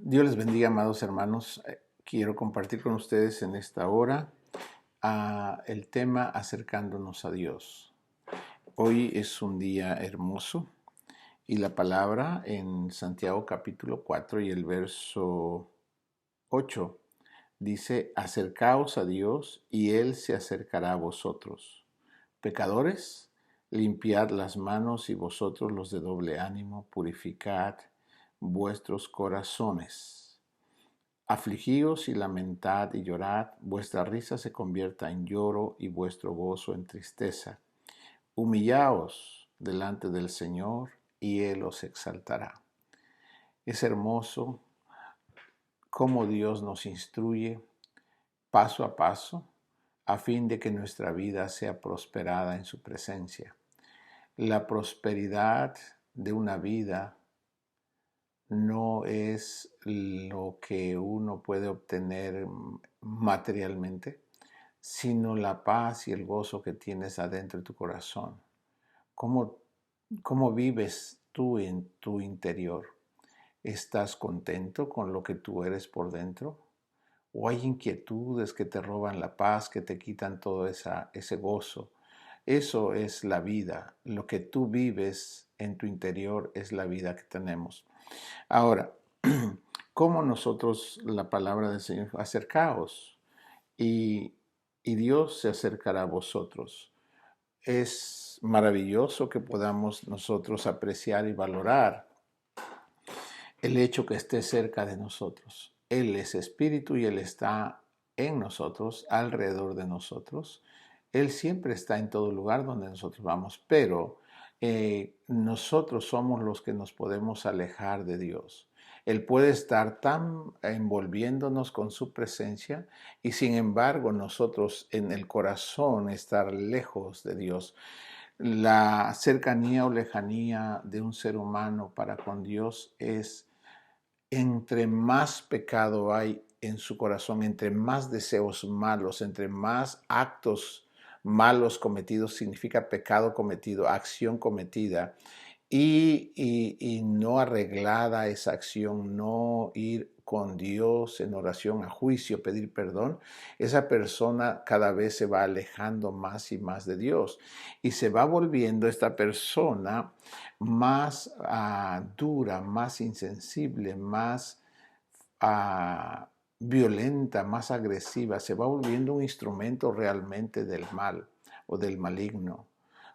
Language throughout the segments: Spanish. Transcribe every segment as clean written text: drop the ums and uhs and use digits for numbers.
Dios les bendiga, amados hermanos. Quiero compartir con ustedes en esta hora el tema acercándonos a Dios. Hoy es un día hermoso y la palabra en Santiago capítulo 4 y el verso 8 dice: acercaos a Dios y Él se acercará a vosotros. Pecadores, limpiad las manos, y vosotros los de doble ánimo, purificad vuestros corazones. Afligíos y lamentad y llorad, vuestra risa se convierta en lloro y vuestro gozo en tristeza. Humillaos delante del Señor y Él os exaltará. Es hermoso cómo Dios nos instruye paso a paso a fin de que nuestra vida sea prosperada en su presencia. La prosperidad de una vida no es lo que uno puede obtener materialmente, sino la paz y el gozo que tienes adentro de tu corazón. ¿Cómo, cómo vives tú en tu interior? ¿Estás contento con lo que tú eres por dentro? ¿O hay inquietudes que te roban la paz, que te quitan todo ese gozo? Eso es la vida. Lo que tú vives en tu interior es la vida que tenemos. Ahora, ¿cómo nosotros, la palabra del Señor, acercaos y, y Dios se acercará a vosotros? Es maravilloso que podamos nosotros apreciar y valorar el hecho que esté cerca de nosotros. Él es espíritu y Él está en nosotros, alrededor de nosotros. Él siempre está en todo lugar donde nosotros vamos, pero nosotros somos los que nos podemos alejar de Dios. Él puede estar tan envolviéndonos con su presencia y sin embargo nosotros en el corazón estar lejos de Dios. La cercanía o lejanía de un ser humano para con Dios es: entre más pecado hay en su corazón, entre más deseos malos, entre más actos malos cometidos, significa pecado cometido, acción cometida, y no arreglada esa acción, no ir con Dios en oración a juicio, pedir perdón, esa persona cada vez se va alejando más y más de Dios y se va volviendo esta persona más dura, más insensible, más violenta, más agresiva, se va volviendo un instrumento realmente del mal o del maligno.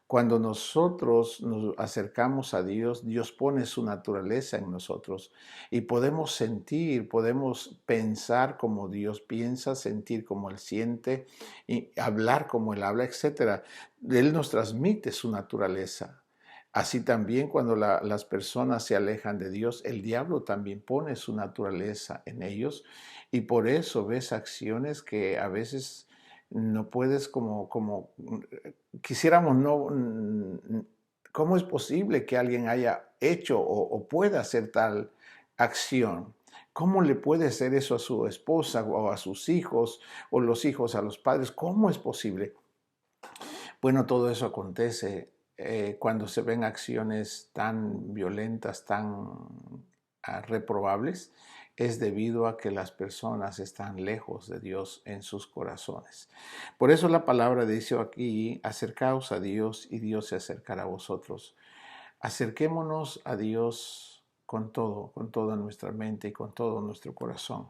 Cuando nosotros nos acercamos a Dios, Dios pone su naturaleza en nosotros y podemos sentir, podemos pensar como Dios piensa, sentir como Él siente, y hablar como Él habla, etc. Él nos transmite su naturaleza. Así también cuando las personas se alejan de Dios, el diablo también pone su naturaleza en ellos y por eso ves acciones que a veces no puedes como quisiéramos no. ¿Cómo es posible que alguien haya hecho o pueda hacer tal acción? ¿Cómo le puede hacer eso a su esposa o a sus hijos o los hijos a los padres? ¿Cómo es posible? Bueno, todo eso acontece cuando se ven acciones tan violentas, tan reprobables, es debido a que las personas están lejos de Dios en sus corazones. Por eso la palabra dice aquí: acercaos a Dios y Dios se acercará a vosotros. Acerquémonos a Dios con toda nuestra mente y con todo nuestro corazón.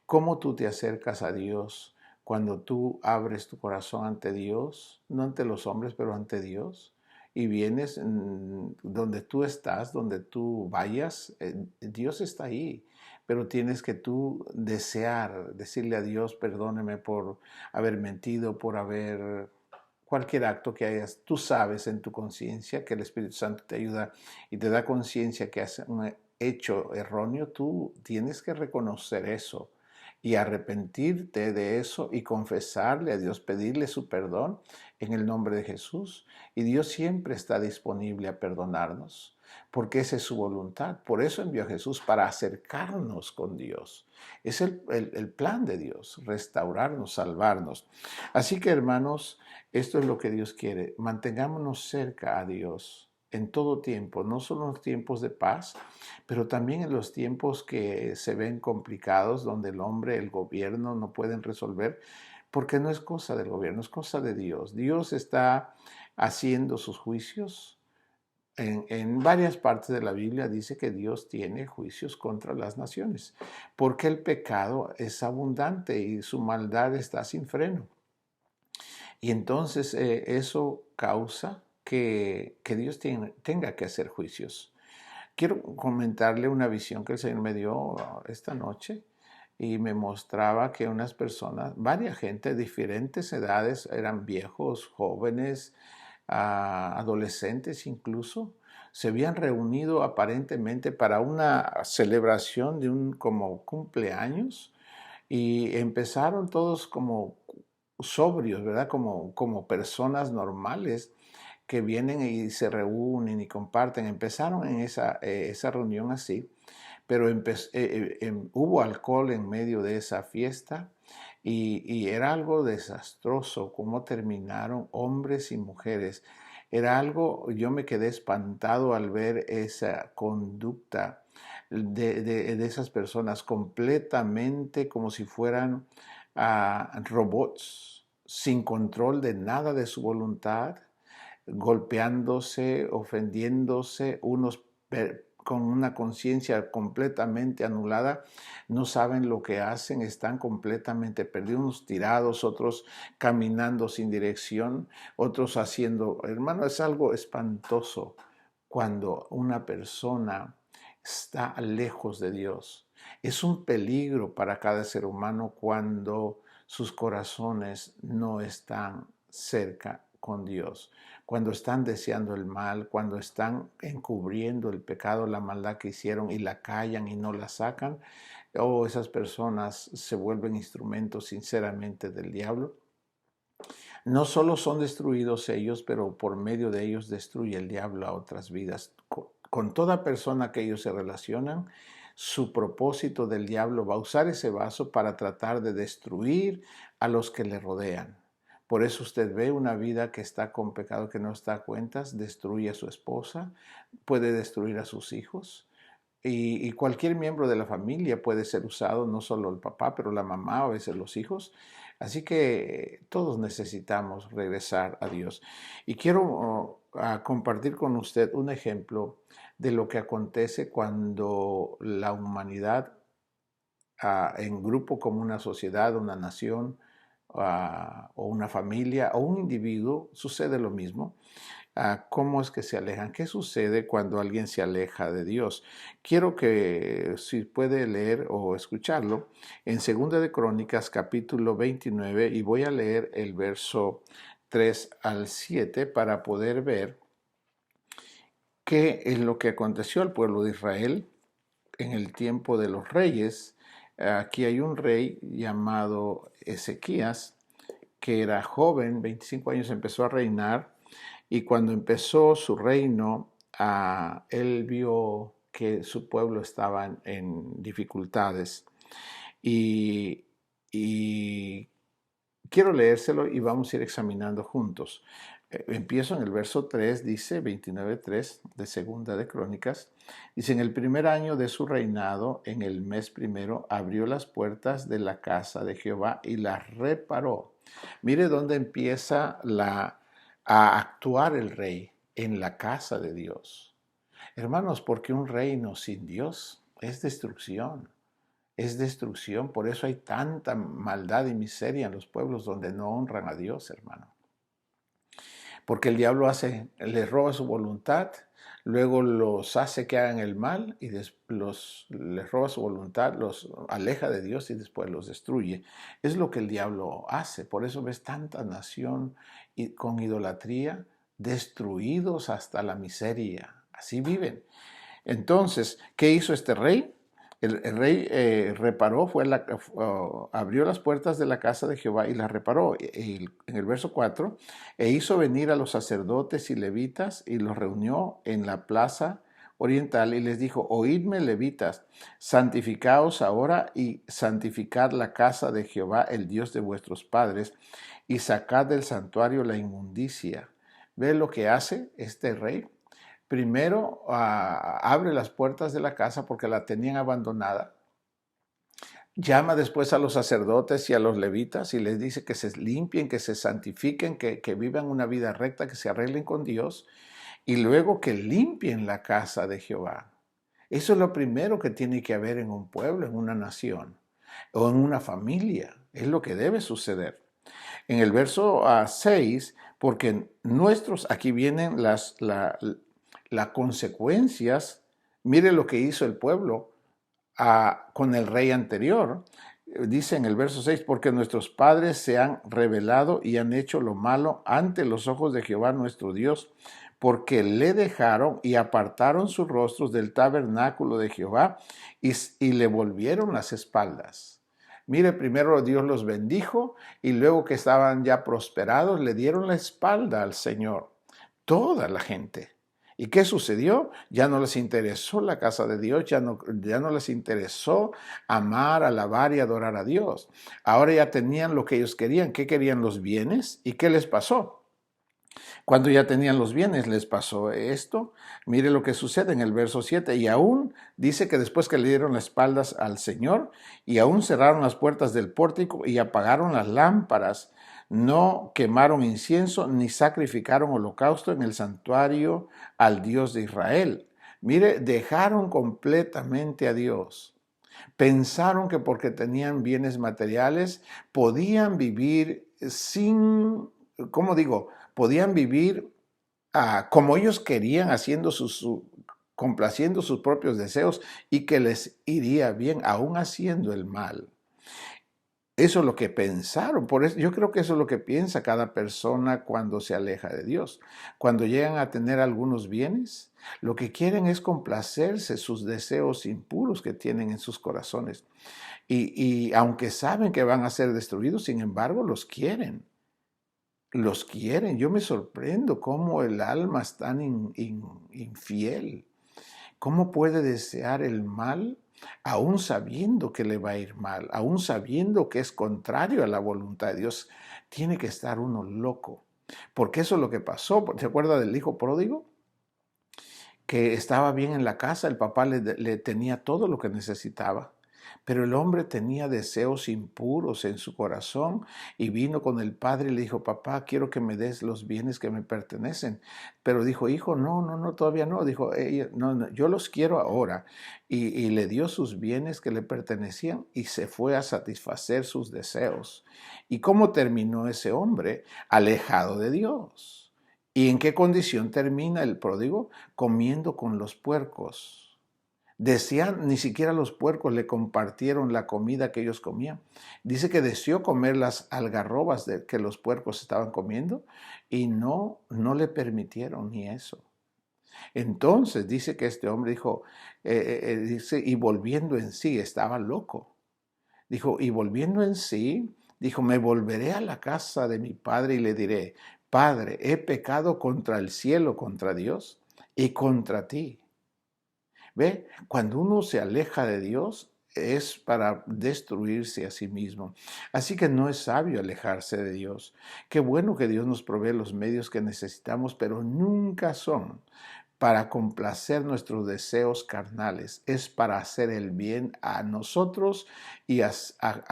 ¿Cómo tú te acercas a Dios? Cuando tú abres tu corazón ante Dios, no ante los hombres, pero ante Dios, y vienes donde tú estás, donde tú vayas, Dios está ahí, pero tienes que tú desear, decirle a Dios: perdóneme por haber mentido, por haber cualquier acto que hayas. Tú sabes en tu conciencia que el Espíritu Santo te ayuda y te da conciencia que has un hecho erróneo. Tú tienes que reconocer eso y arrepentirte de eso y confesarle a Dios, pedirle su perdón en el nombre de Jesús. Y Dios siempre está disponible a perdonarnos, porque esa es su voluntad. Por eso envió a Jesús, para acercarnos con Dios. Es el plan de Dios: restaurarnos, salvarnos. Así que, hermanos, esto es lo que Dios quiere. Mantengámonos cerca a Dios. en todo tiempo, no solo en los tiempos de paz, pero también en los tiempos que se ven complicados, donde el hombre, el gobierno no pueden resolver, porque no es cosa del gobierno, es cosa de Dios. Dios está haciendo sus juicios. En varias partes de la Biblia dice que Dios tiene juicios contra las naciones, porque el pecado es abundante y su maldad está sin freno. Y entonces eso causa que Dios tenga que hacer juicios. Quiero comentarle una visión que el Señor me dio esta noche y me mostraba que unas personas, varias gente de diferentes edades, eran viejos, jóvenes, adolescentes incluso, se habían reunido aparentemente para una celebración de un como cumpleaños y empezaron todos como sobrios, ¿verdad? Como personas normales que vienen y se reúnen y comparten. Empezaron en esa reunión así, pero hubo alcohol en medio de esa fiesta y era algo desastroso cómo terminaron hombres y mujeres. Era algo, yo me quedé espantado al ver esa conducta de esas personas completamente como si fueran robots, sin control de nada de su voluntad, golpeándose, ofendiéndose, unos con una conciencia completamente anulada, no saben lo que hacen, están completamente perdidos, unos tirados, otros caminando sin dirección, otros haciendo, hermano, es algo espantoso cuando una persona está lejos de Dios. Es un peligro para cada ser humano cuando sus corazones no están cerca con Dios, cuando están deseando el mal, cuando están encubriendo el pecado, la maldad que hicieron y la callan y no la sacan, o esas personas se vuelven instrumentos sinceramente del diablo. No solo son destruidos ellos, pero por medio de ellos destruye el diablo a otras vidas. Con toda persona que ellos se relacionan, su propósito del diablo va a usar ese vaso para tratar de destruir a los que le rodean. Por eso usted ve una vida que está con pecado, que no está a cuentas, destruye a su esposa, puede destruir a sus hijos. Y cualquier miembro de la familia puede ser usado, no solo el papá, pero la mamá, a veces los hijos. Así que todos necesitamos regresar a Dios. Y quiero compartir con usted un ejemplo de lo que acontece cuando la humanidad, en grupo como una sociedad, una nación, o una familia, o un individuo, sucede lo mismo. ¿Cómo es que se alejan? ¿Qué sucede cuando alguien se aleja de Dios? Quiero que si puede leer o escucharlo en Segunda de Crónicas capítulo 29 y voy a leer el verso 3 al 7 para poder ver qué es lo que aconteció al pueblo de Israel en el tiempo de los reyes. Aquí hay un rey llamado Ezequías que era joven, 25 años empezó a reinar y cuando empezó su reino, él vio que su pueblo estaba en dificultades. Y, y quiero leérselo y vamos a ir examinando juntos. Empiezo en el verso 3, dice 29:3 de Segunda de Crónicas. Dice, en el primer año de su reinado, en el mes primero, abrió las puertas de la casa de Jehová y las reparó. Mire dónde empieza a actuar el rey, en la casa de Dios. Hermanos, porque un reino sin Dios es destrucción. Es destrucción, por eso hay tanta maldad y miseria en los pueblos donde no honran a Dios, hermano. Porque el diablo les roba su voluntad, luego los hace que hagan el mal y les roba su voluntad, los aleja de Dios y después los destruye. Es lo que el diablo hace. Por eso ves tanta nación con idolatría, destruidos hasta la miseria. Así viven. Entonces, ¿qué hizo este rey? El rey reparó, abrió las puertas de la casa de Jehová y las reparó. En el verso 4, e hizo venir a los sacerdotes y levitas y los reunió en la plaza oriental y les dijo, oídme levitas, santificaos ahora y santificad la casa de Jehová, el Dios de vuestros padres, y sacad del santuario la inmundicia. ¿Ve lo que hace este rey? primero abre las puertas de la casa porque la tenían abandonada. Llama después a los sacerdotes y a los levitas y les dice que se limpien, que se santifiquen, que vivan una vida recta, que se arreglen con Dios y luego que limpien la casa de Jehová. Eso es lo primero que tiene que haber en un pueblo, en una nación o en una familia. Es lo que debe suceder. En el verso 6, porque aquí vienen las consecuencias. Mire lo que hizo el pueblo con el rey anterior. Dice en el verso 6, porque nuestros padres se han rebelado y han hecho lo malo ante los ojos de Jehová nuestro Dios, porque le dejaron y apartaron sus rostros del tabernáculo de Jehová y le volvieron las espaldas. Mire, primero Dios los bendijo y luego que estaban ya prosperados le dieron la espalda al Señor. Toda la gente. ¿Y qué sucedió? Ya no les interesó la casa de Dios, ya no les interesó amar, alabar y adorar a Dios. Ahora ya tenían lo que ellos querían. ¿Qué querían? Los bienes. ¿Y qué les pasó? Cuando ya tenían los bienes, les pasó esto. Mire lo que sucede en el verso 7. Y aún dice que después que le dieron las espaldas al Señor, y aún cerraron las puertas del pórtico y apagaron las lámparas, no quemaron incienso ni sacrificaron holocausto en el santuario al Dios de Israel. Mire, dejaron completamente a Dios. Pensaron que porque tenían bienes materiales podían vivir sin, ¿cómo digo? Podían vivir como ellos querían, complaciendo sus propios deseos y que les iría bien, aún haciendo el mal. Eso es lo que pensaron. Por eso, yo creo que eso es lo que piensa cada persona cuando se aleja de Dios. Cuando llegan a tener algunos bienes, lo que quieren es complacerse sus deseos impuros que tienen en sus corazones. Y aunque saben que van a ser destruidos, sin embargo, los quieren. Los quieren. Yo me sorprendo cómo el alma es tan infiel. ¿Cómo puede desear el mal aún sabiendo que le va a ir mal, aún sabiendo que es contrario a la voluntad de Dios? Tiene que estar uno loco. Porque eso es lo que pasó. ¿Se acuerda del hijo pródigo? Que estaba bien en la casa, el papá le tenía todo lo que necesitaba. Pero el hombre tenía deseos impuros en su corazón y vino con el padre y le dijo, papá, quiero que me des los bienes que me pertenecen. Pero dijo, hijo, no, todavía no. Dijo, no, yo los quiero ahora. Y le dio sus bienes que le pertenecían y se fue a satisfacer sus deseos. ¿Y cómo terminó ese hombre? Alejado de Dios. ¿Y en qué condición termina el pródigo? Comiendo con los puercos. Ni siquiera los puercos le compartieron la comida que ellos comían. Dice que deseó comer las algarrobas que los puercos estaban comiendo y no le permitieron ni eso. Entonces dice que este hombre dijo, y volviendo en sí, estaba loco. Dijo, y volviendo en sí, dijo, me volveré a la casa de mi padre y le diré, Padre, he pecado contra el cielo, contra Dios y contra ti. ¿Ve? Cuando uno se aleja de Dios es para destruirse a sí mismo. Así que no es sabio alejarse de Dios. Qué bueno que Dios nos provee los medios que necesitamos, pero nunca son para complacer nuestros deseos carnales. Es para hacer el bien a nosotros y a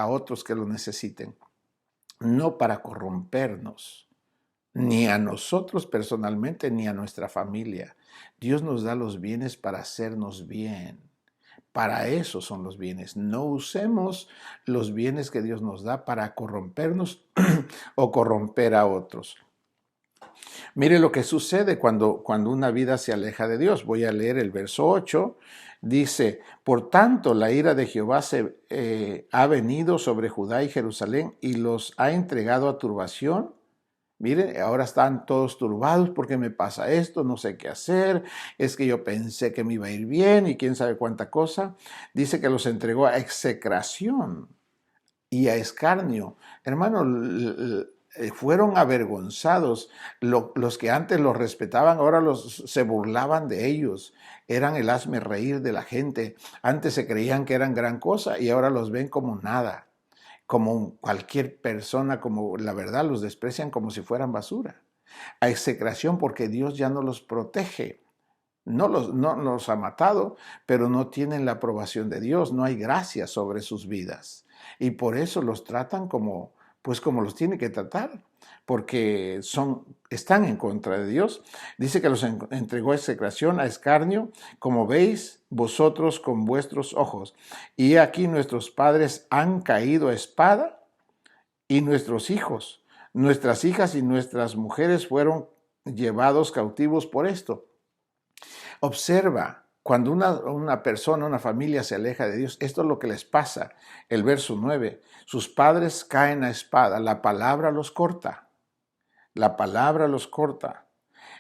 otros que lo necesiten. No para corrompernos, ni a nosotros personalmente, ni a nuestra familia. Dios nos da los bienes para hacernos bien. Para eso son los bienes. No usemos los bienes que Dios nos da para corrompernos o corromper a otros. Mire lo que sucede cuando una vida se aleja de Dios. Voy a leer el verso 8. Dice, por tanto, la ira de Jehová ha venido sobre Judá y Jerusalén y los ha entregado a turbación. Mire, ahora están todos turbados porque me pasa esto, no sé qué hacer, es que yo pensé que me iba a ir bien y quién sabe cuánta cosa. Dice que los entregó a execración y a escarnio. Hermano, fueron avergonzados. Los que antes los respetaban, ahora se burlaban de ellos. Eran el hazme reír de la gente. Antes se creían que eran gran cosa y ahora los ven como nada. Como cualquier persona, como la verdad, los desprecian como si fueran basura. A execración porque Dios ya no los protege. No los ha matado, pero no tienen la aprobación de Dios, no hay gracia sobre sus vidas. Y por eso los tratan como, pues como los tiene que tratar, porque están en contra de Dios. Dice que los entregó a execración, a escarnio, como veis vosotros con vuestros ojos. Y aquí nuestros padres han caído a espada y nuestros hijos, nuestras hijas y nuestras mujeres fueron llevados cautivos por esto. Observa, cuando una persona, una familia se aleja de Dios, esto es lo que les pasa. El verso 9, sus padres caen a espada, la palabra los corta, la palabra los corta.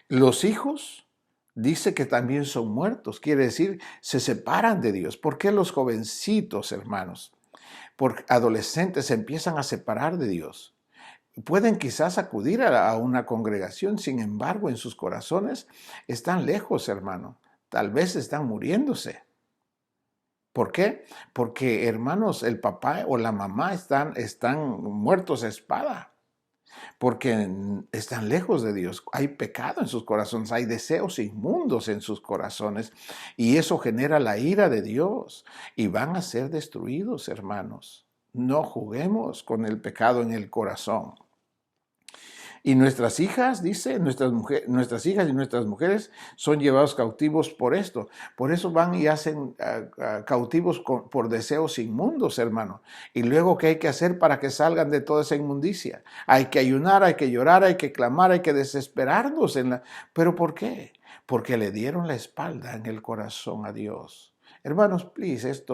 Los hijos dice que también son muertos, quiere decir, se separan de Dios. ¿Por qué los jovencitos, hermanos, por adolescentes se empiezan a separar de Dios? Pueden quizás acudir a una congregación, sin embargo, en sus corazones están lejos, hermano. Tal vez están muriéndose. ¿Por qué? Porque, hermanos, el papá o la mamá están muertos a espada, porque están lejos de Dios. Hay pecado en sus corazones, hay deseos inmundos en sus corazones, y eso genera la ira de Dios, y van a ser destruidos, hermanos. No juguemos con el pecado en el corazón. Y nuestras hijas, dice, nuestras hijas y nuestras mujeres son llevados cautivos por esto. Por eso van y hacen cautivos por deseos inmundos, hermano. Y luego, ¿qué hay que hacer para que salgan de toda esa inmundicia? Hay que ayunar, hay que llorar, hay que clamar, hay que desesperarnos. ¿Pero por qué? Porque le dieron la espalda en el corazón a Dios. Hermanos, please,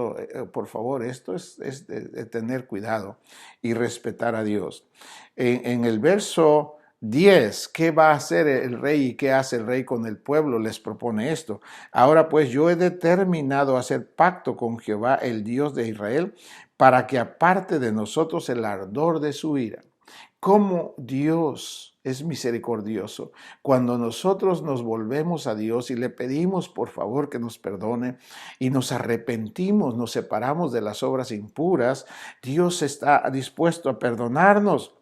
por favor, esto es de tener cuidado y respetar a Dios. En el verso 10, ¿qué va a hacer el rey y qué hace el rey con el pueblo? Les propone esto. Ahora pues yo he determinado hacer pacto con Jehová, el Dios de Israel, para que aparte de nosotros el ardor de su ira. Como Dios es misericordioso, cuando nosotros nos volvemos a Dios y le pedimos por favor que nos perdone y nos arrepentimos, nos separamos de las obras impuras, Dios está dispuesto a perdonarnos.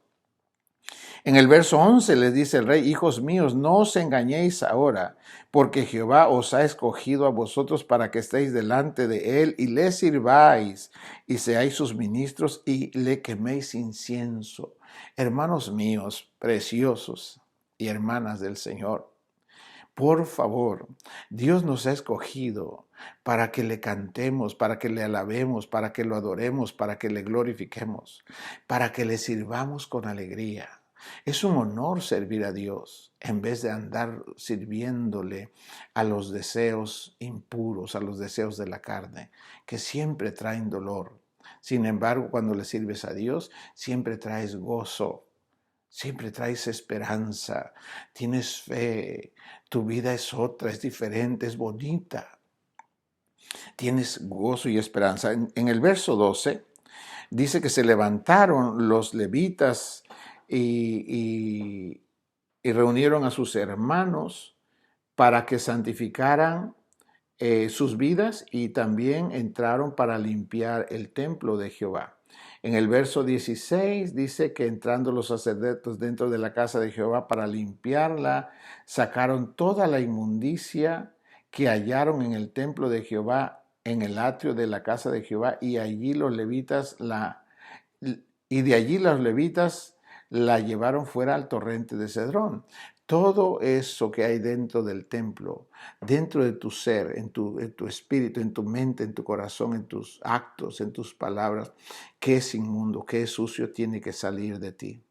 En el verso 11 les dice el rey: hijos míos, no os engañéis ahora, porque Jehová os ha escogido a vosotros para que estéis delante de él y le sirváis y seáis sus ministros y le queméis incienso. Hermanos míos, preciosos y hermanas del Señor, por favor, Dios nos ha escogido para que le cantemos, para que le alabemos, para que lo adoremos, para que le glorifiquemos, para que le sirvamos con alegría. Es un honor servir a Dios en vez de andar sirviéndole a los deseos impuros, a los deseos de la carne, que siempre traen dolor. Sin embargo, cuando le sirves a Dios, siempre traes gozo, siempre traes esperanza, tienes fe, tu vida es otra, es diferente, es bonita. Tienes gozo y esperanza. En el verso 12 dice que se levantaron los levitas y reunieron a sus hermanos para que santificaran sus vidas y también entraron para limpiar el templo de Jehová. En el verso 16 dice que entrando los sacerdotes dentro de la casa de Jehová para limpiarla, sacaron toda la inmundicia que hallaron en el templo de Jehová, en el atrio de la casa de Jehová, y de allí los levitas la llevaron fuera al torrente de Cedrón. Todo eso que hay dentro del templo, dentro de tu ser, en tu espíritu, en tu mente, en tu corazón, en tus actos, en tus palabras, que es inmundo, que es sucio, tiene que salir de ti.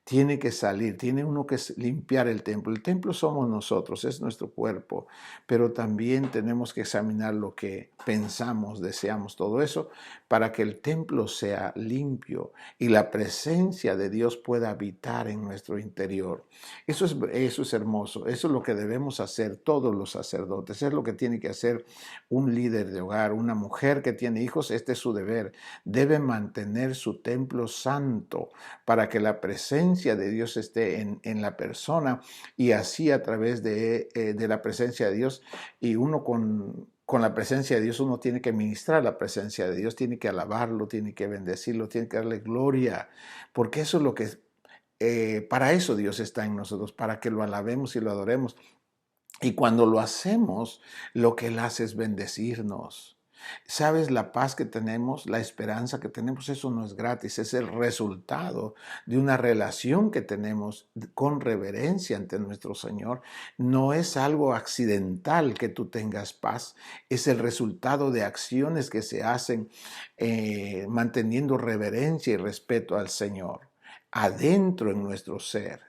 Tiene que salir, tiene uno que limpiar el templo. El templo somos nosotros, es nuestro cuerpo, pero también tenemos que examinar lo que pensamos, deseamos, todo eso, para que el templo sea limpio y la presencia de Dios pueda habitar en nuestro interior. Eso es hermoso, eso es lo que debemos hacer todos los sacerdotes, es lo que tiene que hacer un líder de hogar, una mujer que tiene hijos, este es su deber. Debe mantener su templo santo para que la presencia de Dios esté en la persona y así a través de la presencia de Dios y uno con la presencia de Dios, uno tiene que ministrar la presencia de Dios, tiene que alabarlo, tiene que bendecirlo, tiene que darle gloria, porque eso es lo que, para eso Dios está en nosotros, para que lo alabemos y lo adoremos. Y cuando lo hacemos, lo que Él hace es bendecirnos. ¿Sabes? La paz que tenemos, la esperanza que tenemos, eso no es gratis, es el resultado de una relación que tenemos con reverencia ante nuestro Señor. No es algo accidental que tú tengas paz, es el resultado de acciones que se hacen manteniendo reverencia y respeto al Señor adentro en nuestro ser.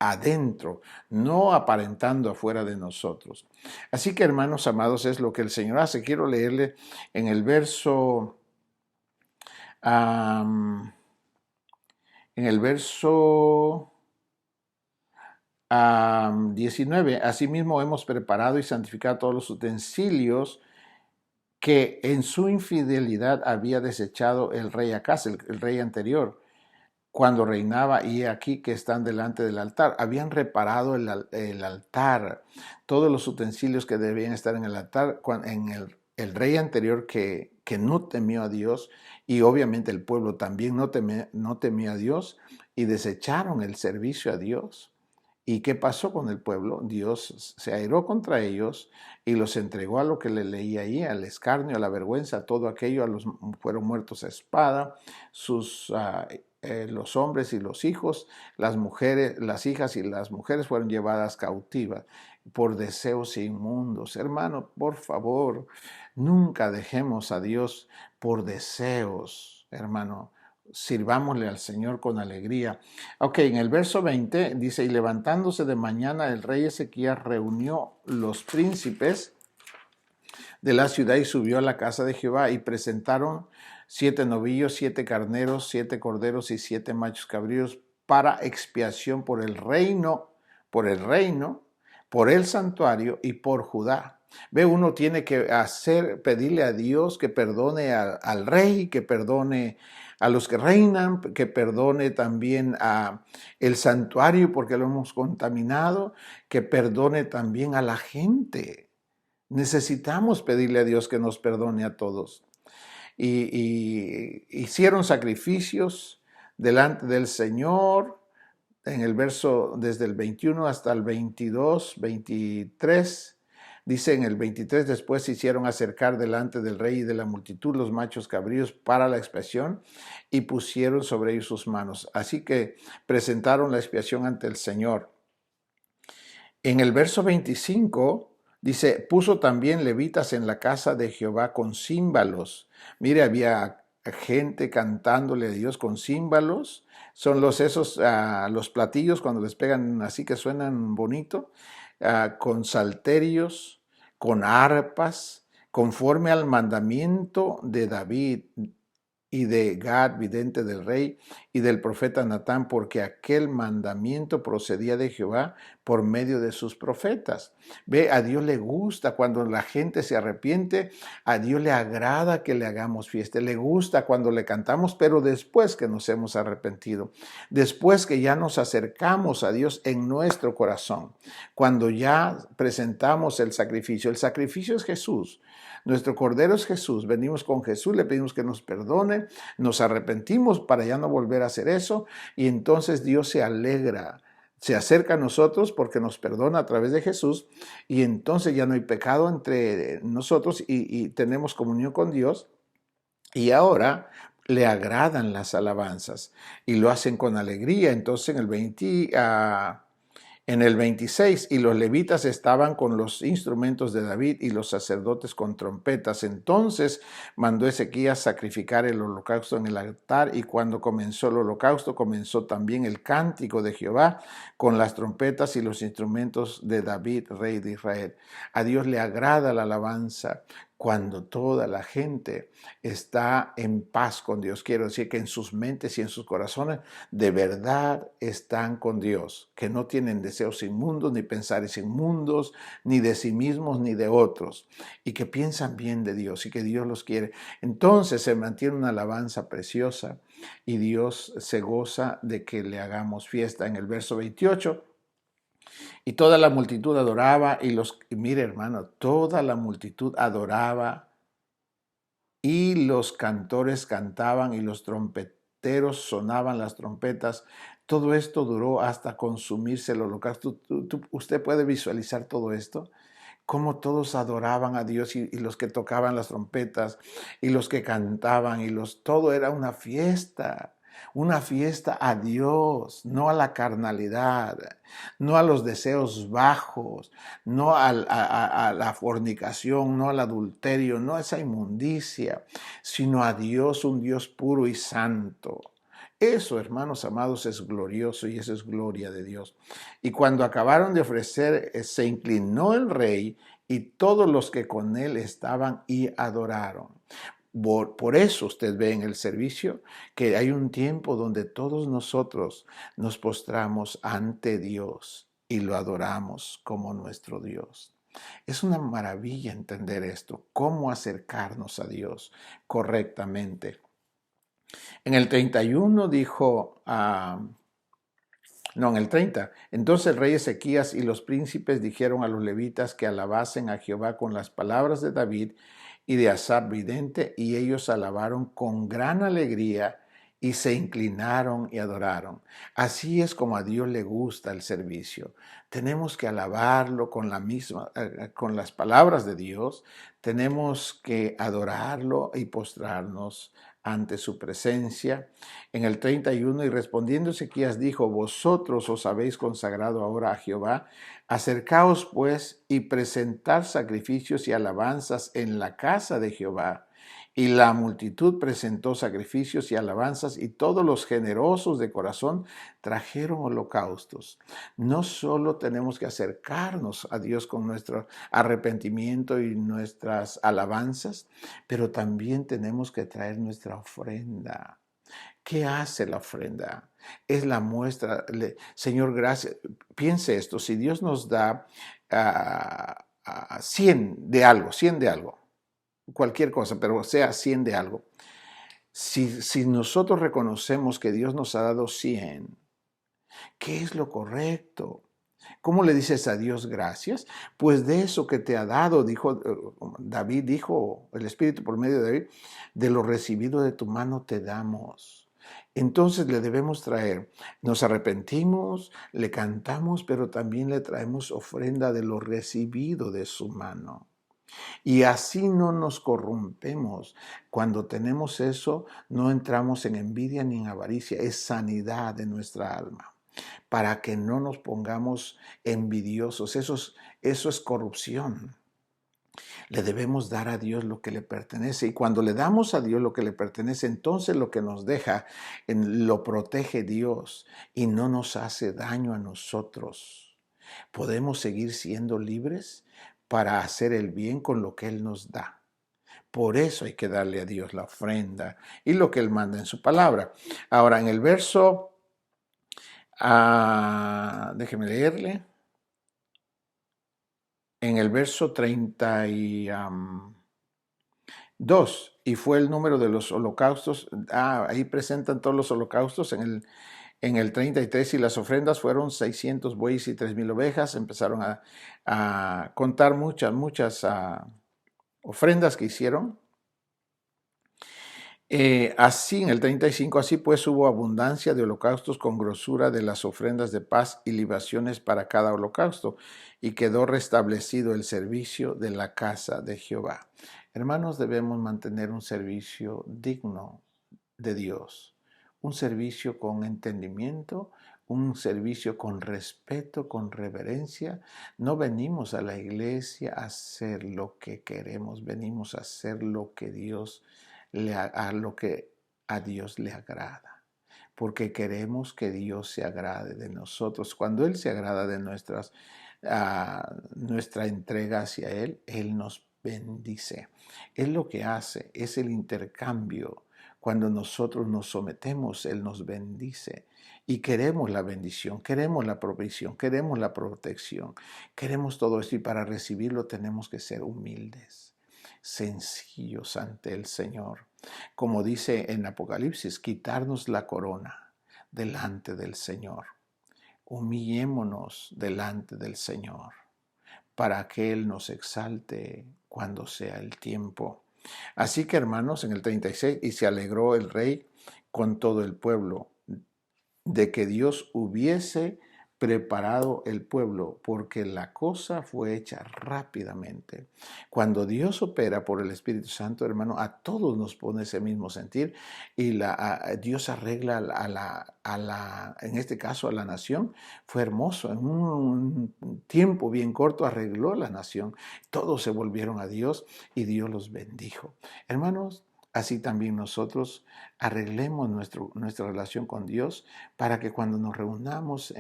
Adentro, no aparentando afuera de nosotros. Así que, hermanos amados, es lo que el Señor hace. Quiero leerle en el verso, um, en el verso 19. Asimismo hemos preparado y santificado todos los utensilios que en su infidelidad había desechado el rey Acaz, el rey anterior, cuando reinaba, y aquí que están delante del altar. Habían reparado el altar, todos los utensilios que debían estar en el altar, en el rey anterior que no temió a Dios, y obviamente el pueblo también no temió a Dios, y desecharon el servicio a Dios. ¿Y qué pasó con el pueblo? Dios se airó contra ellos y los entregó a lo que le leía ahí, al escarnio, a la vergüenza, a todo aquello. Fueron muertos a espada, los hombres y los hijos, las mujeres, las hijas y las mujeres fueron llevadas cautivas por deseos inmundos. Hermano, por favor, nunca dejemos a Dios por deseos, hermano. Sirvámosle al Señor con alegría. Ok, en el verso 20 dice, y levantándose de mañana el rey Ezequías reunió los príncipes de la ciudad y subió a la casa de Jehová y presentaron 7 novillos, 7 carneros, 7 corderos y 7 machos cabríos para expiación por el reino, por el santuario y por Judá. Ve, uno tiene que pedirle a Dios que perdone al rey, que perdone a los que reinan, que perdone también a el santuario porque lo hemos contaminado, que perdone también a la gente. Necesitamos pedirle a Dios que nos perdone a todos. Y hicieron sacrificios delante del Señor, en el verso desde el 21 hasta el 22, 23. Dice en el 23, después se hicieron acercar delante del rey y de la multitud los machos cabríos para la expiación y pusieron sobre ellos sus manos. Así que presentaron la expiación ante el Señor. En el verso 25 dice, puso también levitas en la casa de Jehová con címbalos. Mire, había gente cantándole a Dios con címbalos. Son los platillos cuando les pegan así que suenan bonito, con salterios, con arpas, conforme al mandamiento de David y de Gad, vidente del rey, y del profeta Natán, porque aquel mandamiento procedía de Jehová por medio de sus profetas. Ve, a Dios le gusta cuando la gente se arrepiente, a Dios le agrada que le hagamos fiesta, le gusta cuando le cantamos, pero después que nos hemos arrepentido, después que ya nos acercamos a Dios en nuestro corazón, cuando ya presentamos el sacrificio es Jesús. Nuestro Cordero es Jesús. Venimos con Jesús, le pedimos que nos perdone, nos arrepentimos para ya no volver a hacer eso y entonces Dios se alegra, se acerca a nosotros porque nos perdona a través de Jesús y entonces ya no hay pecado entre nosotros y tenemos comunión con Dios y ahora le agradan las alabanzas y lo hacen con alegría. Entonces en el 26, y los levitas estaban con los instrumentos de David y los sacerdotes con trompetas. Entonces mandó Ezequías sacrificar el holocausto en el altar, y cuando comenzó el holocausto, comenzó también el cántico de Jehová con las trompetas y los instrumentos de David, rey de Israel. A Dios le agrada la alabanza cuando toda la gente está en paz con Dios. Quiero decir que en sus mentes y en sus corazones de verdad están con Dios, que no tienen deseos inmundos, ni pensares inmundos, ni de sí mismos, ni de otros, y que piensan bien de Dios y que Dios los quiere. Entonces se mantiene una alabanza preciosa y Dios se goza de que le hagamos fiesta. En el verso 28, y toda la multitud adoraba mire hermano, toda la multitud adoraba y los cantores cantaban y los trompeteros sonaban las trompetas. Todo esto duró hasta consumirse el holocausto. ¿Usted puede visualizar todo esto? Cómo todos adoraban a Dios y los que tocaban las trompetas y los que cantaban todo era una fiesta a Dios, no a la carnalidad, no a los deseos bajos, no a la fornicación, no al adulterio, no a esa inmundicia, sino a Dios, un Dios puro y santo. Eso, hermanos amados, es glorioso y eso es gloria de Dios. Y cuando acabaron de ofrecer, se inclinó el rey y todos los que con él estaban y adoraron. Por eso usted ve en el servicio que hay un tiempo donde todos nosotros nos postramos ante Dios y lo adoramos como nuestro Dios. Es una maravilla entender esto, cómo acercarnos a Dios correctamente. En el 31 dijo, en el 30. Entonces el rey Ezequías y los príncipes dijeron a los levitas que alabasen a Jehová con las palabras de David y de Asaf vidente, y ellos alabaron con gran alegría y se inclinaron y adoraron. Así es como a Dios le gusta el servicio. Tenemos que alabarlo con con las palabras de Dios. Tenemos que adorarlo y postrarnos ante su presencia. En el 31, y respondiendo Ezequías dijo, vosotros os habéis consagrado ahora a Jehová, acercaos pues y presentad sacrificios y alabanzas en la casa de Jehová. Y la multitud presentó sacrificios y alabanzas, y todos los generosos de corazón trajeron holocaustos. No solo tenemos que acercarnos a Dios con nuestro arrepentimiento y nuestras alabanzas, pero también tenemos que traer nuestra ofrenda. ¿Qué hace la ofrenda? Es la muestra. Señor, gracias. Piense esto, si Dios nos da 100 de algo, cualquier cosa, pero sea 100 de algo. Si nosotros reconocemos que Dios nos ha dado 100, ¿qué es lo correcto? ¿Cómo le dices a Dios gracias? Pues de eso que te ha dado, dijo el Espíritu por medio de David, de lo recibido de tu mano te damos. Entonces le debemos traer, nos arrepentimos, le cantamos, pero también le traemos ofrenda de lo recibido de su mano. Y así no nos corrompemos. Cuando tenemos eso, no entramos en envidia ni en avaricia, es sanidad de nuestra alma. Para que no nos pongamos envidiosos, eso es corrupción. Le debemos dar a Dios lo que le pertenece, y cuando le damos a Dios lo que le pertenece, entonces lo que nos deja lo protege Dios y no nos hace daño a nosotros. Podemos seguir siendo libres para hacer el bien con lo que Él nos da. Por eso hay que darle a Dios la ofrenda y lo que Él manda en su palabra. Ahora, en el verso, déjeme leerle. En el verso 32, y fue el número de los holocaustos. Ahí presentan todos los holocaustos en el 33, y las ofrendas fueron 600 bueyes y 3,000 ovejas. Empezaron a contar muchas ofrendas que hicieron. Así, en el 35, así pues hubo abundancia de holocaustos con grosura de las ofrendas de paz y libaciones para cada holocausto, y quedó restablecido el servicio de la casa de Jehová. Hermanos, debemos mantener un servicio digno de Dios, un servicio con entendimiento, un servicio con respeto, con reverencia. No venimos a la iglesia a hacer lo que queremos, venimos a hacer lo que a Dios le agrada, porque queremos que Dios se agrade de nosotros. Cuando Él se agrada de nuestra entrega hacia Él, Él nos bendice. Él lo que hace es el intercambio. Cuando nosotros nos sometemos, Él nos bendice. Y queremos la bendición, queremos la provisión, queremos la protección, queremos todo esto. Y para recibirlo tenemos que ser humildes, sencillos ante el Señor. Como dice en Apocalipsis, quitarnos la corona delante del Señor. Humillémonos delante del Señor para que Él nos exalte cuando sea el tiempo. Así que, hermanos, en el 36, y se alegró el rey con todo el pueblo de que Dios hubiese preparado el pueblo, porque la cosa fue hecha rápidamente. Cuando Dios opera por el Espíritu Santo, hermano, a todos nos pone ese mismo sentir y Dios arregla en este caso a la nación. Fue hermoso, en un tiempo bien corto arregló la nación. Todos se volvieron a Dios y Dios los bendijo. Hermanos, así también nosotros arreglemos nuestra relación con Dios para que cuando nos reunamos,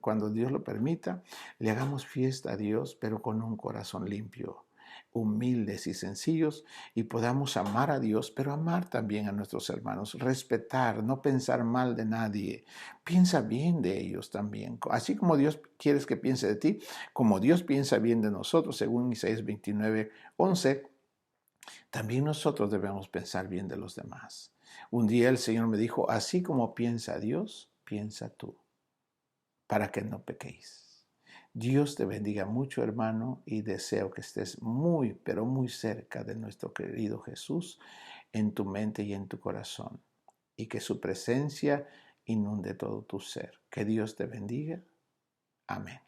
cuando Dios lo permita, le hagamos fiesta a Dios, pero con un corazón limpio, humildes y sencillos, y podamos amar a Dios, pero amar también a nuestros hermanos, respetar, no pensar mal de nadie, piensa bien de ellos también, así como Dios quieres que piense de ti, como Dios piensa bien de nosotros, según Isaías 29:11. También nosotros debemos pensar bien de los demás. Un día el Señor me dijo, así como piensa Dios, piensa tú, para que no pequéis. Dios te bendiga mucho, hermano, y deseo que estés muy, pero muy cerca de nuestro querido Jesús en tu mente y en tu corazón, y que su presencia inunde todo tu ser. Que Dios te bendiga. Amén.